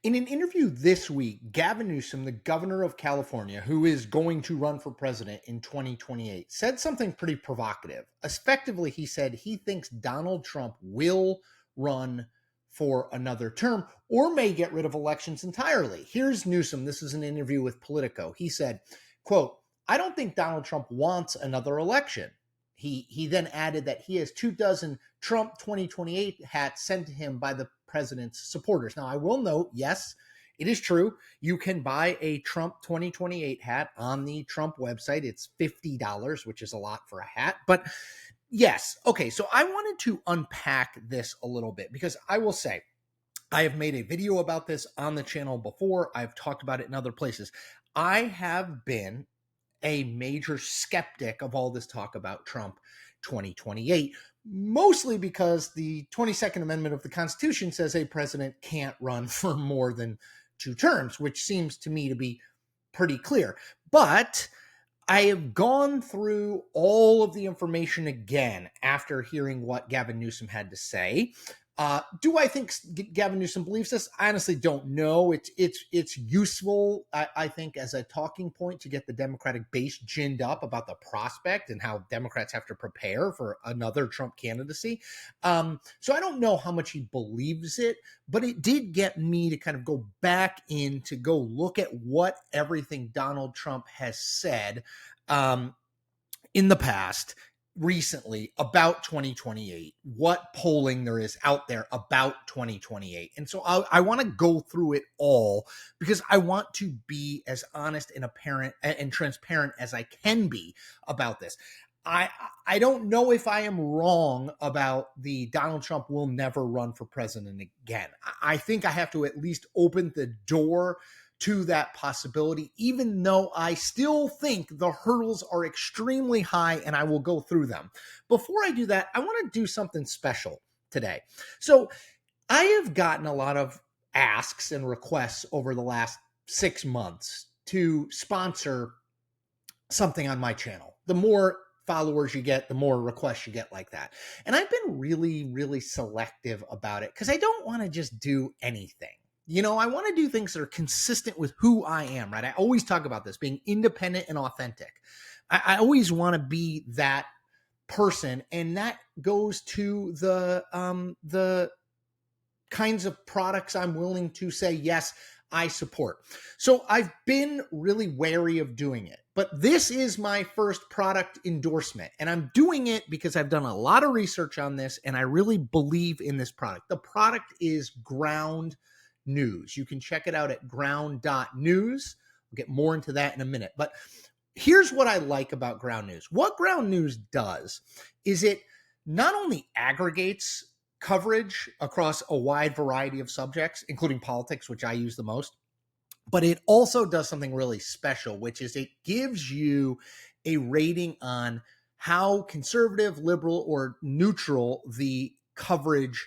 In an interview this week, Gavin Newsom, the governor of California, who is going to run for president in 2028, said something pretty provocative. Effectively, he said he thinks Donald Trump will run for another term or may get rid of elections entirely. Here's Newsom. This is an interview with Politico. He said, quote, "I don't think Donald Trump wants another election." He then added that he has 24 Trump 2028 hats sent to him by the president's supporters. Now, I will note, yes, it is true. You can buy a Trump 2028 hat on the Trump website. It's $50, which is a lot for a hat. But yes, okay, so I wanted to unpack this a little bit because I will say, I have made a video about this on the channel before. I've talked about it in other places. I have been a major skeptic of all this talk about Trump 2028, mostly because the 22nd Amendment of the Constitution says a president can't run for more than 2 terms, which seems to me to be pretty clear. But I have gone through all of the information again after hearing what Gavin Newsom had to say. Do I think Gavin Newsom believes this? I honestly don't know. It's useful, I think, as a talking point to get the Democratic base ginned up about the prospect and how Democrats have to prepare for another Trump candidacy. So I don't know how much he believes it, but it did get me to kind of go back in to go look at what everything Donald Trump has said in the past recently about 2028, what polling there is out there about 2028. And so I want to go through it all because I want to be as honest and apparent and transparent as I can be about this. I don't know if I am wrong about the Donald Trump will never run for president again. I think I have to at least open the door to that possibility, even though I still think the hurdles are extremely high, and I will go through them. Before I do that, I want to do something special today. So I have gotten a lot of asks and requests over the last 6 months to sponsor something on my channel. The more followers you get, the more requests you get like that. And I've been really, really selective about it because I don't want to just do anything. You know, I want to do things that are consistent with who I am, right? I always talk about this, being independent and authentic. I always want to be that person, and that goes to the kinds of products I'm willing to say, yes, I support. So I've been really wary of doing it, but this is my first product endorsement, and I'm doing it because I've done a lot of research on this, and I really believe in this product. The product is Ground News. You can check it out at ground.news. We'll get more into that in a minute. But here's what I like about Ground News. What Ground News does is it not only aggregates coverage across a wide variety of subjects, including politics, which I use the most, but it also does something really special, which is it gives you a rating on how conservative, liberal, or neutral the coverage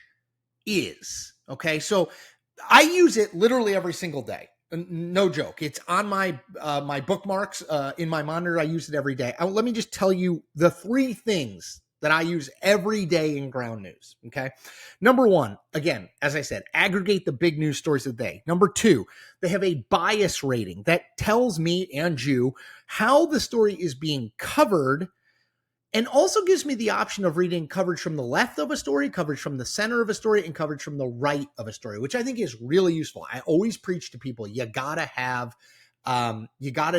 is. Okay, so I use it literally every single day. No joke. It's on my my bookmarks in my monitor. I use it every day. Let me just tell you the 3 things that I use every day in Ground News. Okay. Number 1, again, as I said, aggregate the big news stories of the day. Number 2, they have a bias rating that tells me and you how the story is being covered, and also gives me the option of reading coverage from the left of a story, coverage from the center of a story, and coverage from the right of a story, which I think is really useful. I always preach to people, you gotta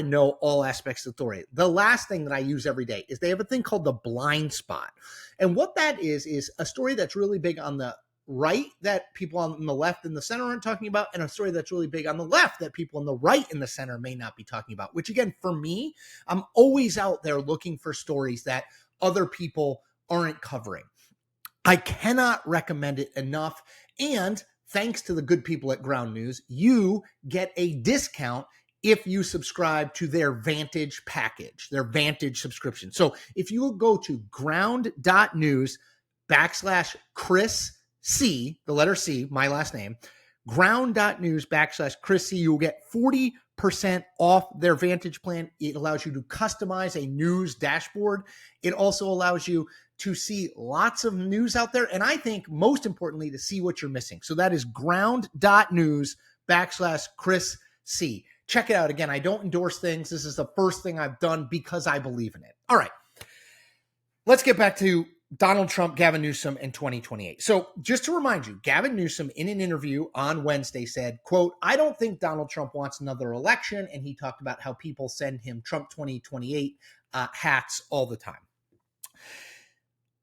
know all aspects of the story. The last thing that I use every day is they have a thing called the blind spot. And what that is a story that's really big on the right that people on the left and the center aren't talking about, and a story that's really big on the left that people on the right and the center may not be talking about, which again, for me, I'm always out there looking for stories that other people aren't covering. I cannot recommend it enough. And thanks to the good people at Ground News, you get a discount if you subscribe to their Vantage package, their Vantage subscription. So if you go to ground.news/Chris C, the letter C, my last name, ground.news/Chris C, you'll get 40% off their Vantage plan. It allows you to customize a news dashboard. It also allows you to see lots of news out there. And I think most importantly, to see what you're missing. So that is ground.news YouTube.com/Chris C. Check it out. Again, I don't endorse things. This is the first thing I've done because I believe in it. All right. Let's get back to Donald Trump, Gavin Newsom, and 2028. So just to remind you, Gavin Newsom in an interview on Wednesday said, quote, "I don't think Donald Trump wants another election." And he talked about how people send him Trump 2028 hats all the time.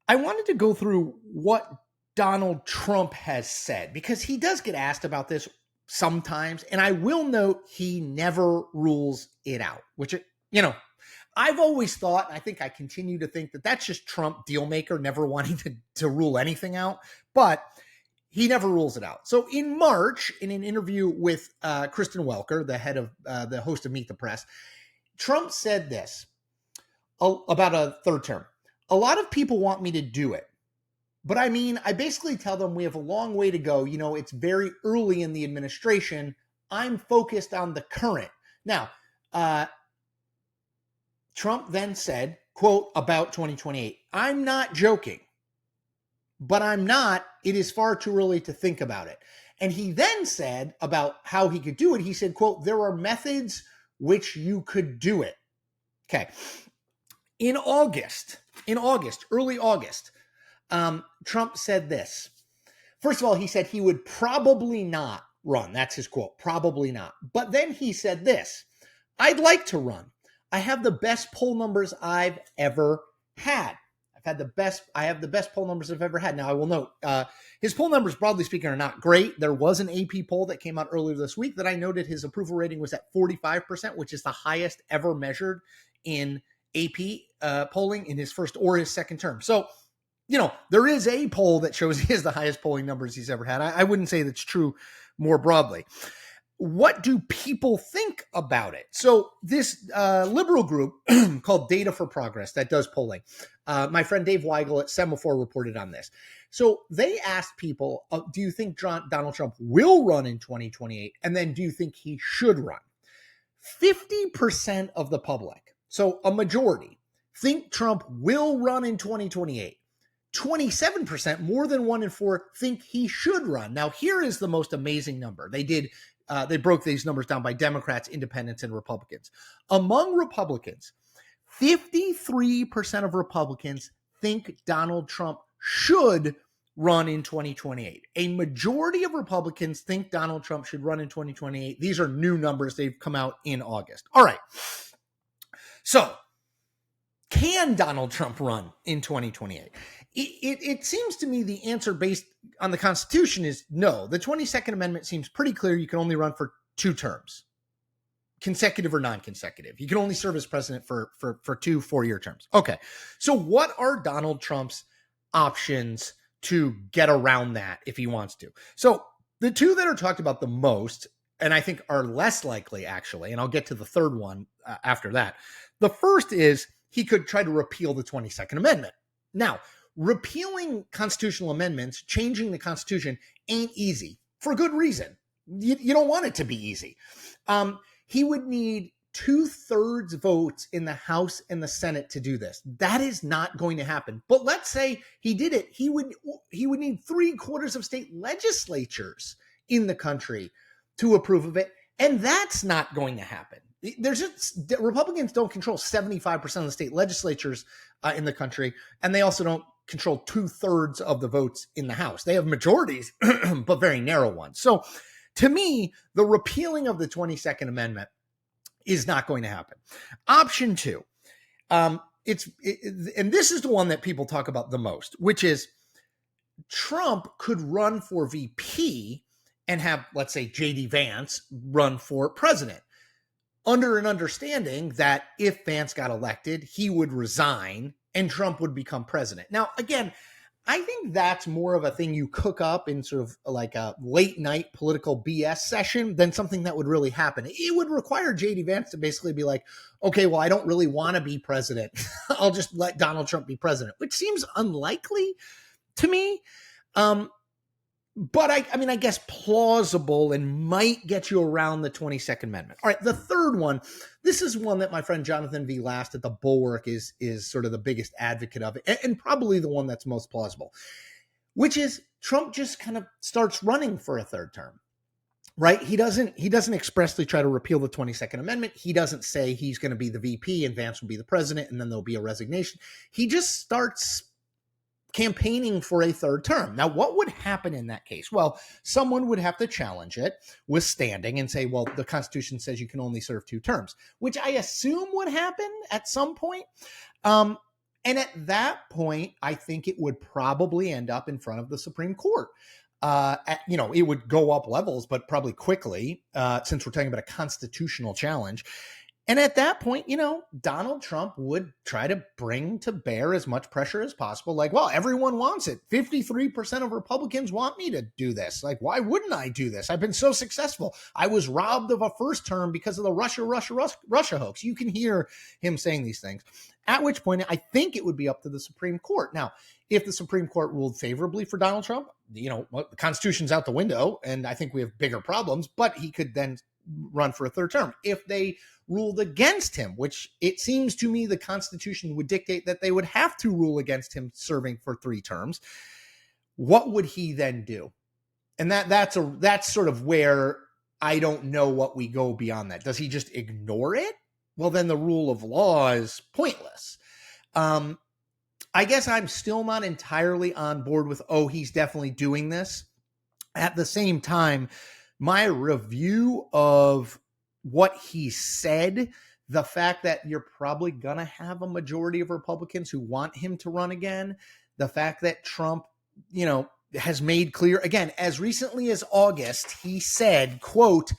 I wanted to go through what Donald Trump has said, because he does get asked about this sometimes. And I will note he never rules it out, which, I've always thought, and I think I continue to think, that that's just Trump deal maker, never wanting to rule anything out, but he never rules it out. So in March, in an interview with Kristen Welker, the host of Meet the Press, Trump said this about a third term. "A lot of people want me to do it, but I basically tell them we have a long way to go. It's very early in the administration. I'm focused on the current." Now, Trump then said, quote, about 2028, "I'm not joking, but it is far too early to think about it." And he then said about how he could do it. He said, quote, "There are methods which you could do it." Okay. In early August, Trump said this. First of all, he said he would probably not run. That's his quote, probably not. But then he said this: "I'd like to run. I have the best poll numbers I've ever had. I have the best poll numbers I've ever had." Now, I will note, his poll numbers, broadly speaking, are not great. There was an AP poll that came out earlier this week that I noted his approval rating was at 45%, which is the highest ever measured in AP polling in his first or his second term. So, there is a poll that shows he has the highest polling numbers he's ever had. I wouldn't say that's true more broadly. What do people think about it? So this liberal group called Data for Progress that does polling, my friend Dave Weigel at Semaphore reported on this. So they asked people, do you think Donald Trump will run in 2028? And then do you think he should run? 50% of the public, so a majority, think Trump will run in 2028. 27%, more than 1 in 4, think he should run. Now, here is the most amazing number. They broke these numbers down by Democrats, independents, and Republicans. Among Republicans, 53% of Republicans think Donald Trump should run in 2028. A majority of Republicans think Donald Trump should run in 2028. These are new numbers. They've come out in August. All right. So, can Donald Trump run in 2028? It seems to me the answer based on the Constitution is no. The 22nd Amendment seems pretty clear. You can only run for 2 terms, consecutive or non-consecutive. You can only serve as president for 2 4-year terms. Okay. So what are Donald Trump's options to get around that if he wants to? So the 2 that are talked about the most, and I think are less likely actually, and I'll get to the third one after that. The first is he could try to repeal the 22nd Amendment. Now, repealing constitutional amendments, changing the Constitution, ain't easy for good reason. You don't want it to be easy. He would need 2/3 votes in the House and the Senate to do this. That is not going to happen. But let's say he did it. He would need 3/4 of state legislatures in the country to approve of it. And that's not going to happen. Republicans don't control 75% of the state legislatures in the country, and they also don't control 2/3 of the votes in the House. They have majorities, but very narrow ones. So to me, the repealing of the 22nd Amendment is not going to happen. Option 2, and this is the one that people talk about the most, which is Trump could run for VP and have, let's say, J.D. Vance run for president, under an understanding that if Vance got elected, he would resign and Trump would become president. Now, again, I think that's more of a thing you cook up in sort of like a late night political BS session than something that would really happen. It would require J.D. Vance to basically be like, okay, well, I don't really want to be president. I'll just let Donald Trump be president, which seems unlikely to me. But I guess plausible and might get you around the 22nd Amendment. All right, the third one, this is one that my friend Jonathan V. Last at the Bulwark is sort of the biggest advocate of it, and probably the one that's most plausible, which is Trump just kind of starts running for a third term. right? He doesn't expressly try to repeal the 22nd Amendment. He doesn't say he's going to be the VP and Vance will be the president and then there'll be a resignation. He just starts campaigning for a third term. Now, what would happen in that case? Well, someone would have to challenge it with standing and say, well, the Constitution says you can only serve 2 terms, which I assume would happen at some point. And at that point, I think it would probably end up in front of the Supreme Court. It would go up levels, but probably quickly, since we're talking about a constitutional challenge. And at that point, Donald Trump would try to bring to bear as much pressure as possible. Like, well, everyone wants it. 53% of Republicans want me to do this. Like, why wouldn't I do this? I've been so successful. I was robbed of a first term because of the Russia hoax. You can hear him saying these things. At which point, I think it would be up to the Supreme Court. Now, if the Supreme Court ruled favorably for Donald Trump, the Constitution's out the window, and I think we have bigger problems, but he could then run for a third term. If they ruled against him, which it seems to me the Constitution would dictate that they would have to rule against him serving for 3 terms, what would he then do? And that's sort of where I don't know what we go beyond that. Does he just ignore it? Well, then the rule of law is pointless. I guess I'm still not entirely on board with, he's definitely doing this. At the same time, my review of what he said, the fact that you're probably going to have a majority of Republicans who want him to run again, the fact that Trump, has made clear, again, as recently as August, he said, quote,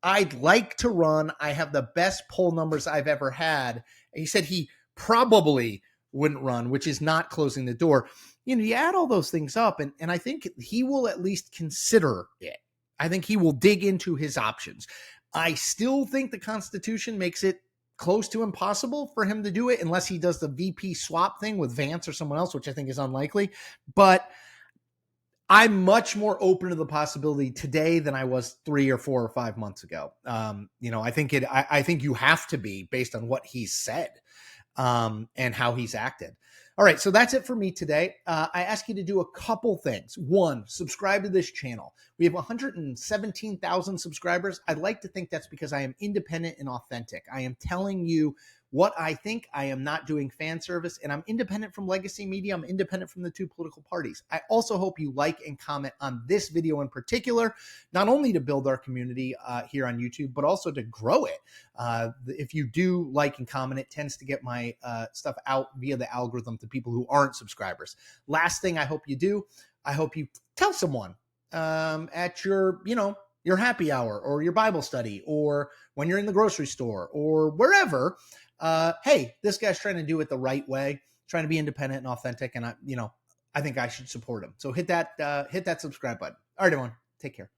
"I'd like to run. I have the best poll numbers I've ever had." He said he probably wouldn't run, which is not closing the door. You add all those things up, and I think he will at least consider it. I think he will dig into his options. I still think the Constitution makes it close to impossible for him to do it unless he does the VP swap thing with Vance or someone else, which I think is unlikely. But I'm much more open to the possibility today than I was 3 or 4 or 5 months ago. I think you have to be based on what he's said and how he's acted. All right, so that's it for me today. I ask you to do a couple things. One, subscribe to this channel. We have 117,000 subscribers. I'd like to think that's because I am independent and authentic. I am telling you what I think. I am not doing fan service, and I'm independent from legacy media. I'm independent from the 2 political parties. I also hope you like and comment on this video in particular, not only to build our community here on YouTube, but also to grow it. If you do like and comment, it tends to get my stuff out via the algorithm to people who aren't subscribers. Last thing I hope you do, I hope you tell someone at your happy hour or your Bible study or when you're in the grocery store or wherever, hey, this guy's trying to do it the right way, trying to be independent and authentic. And I think I should support him. So hit that subscribe button. All right, everyone, take care.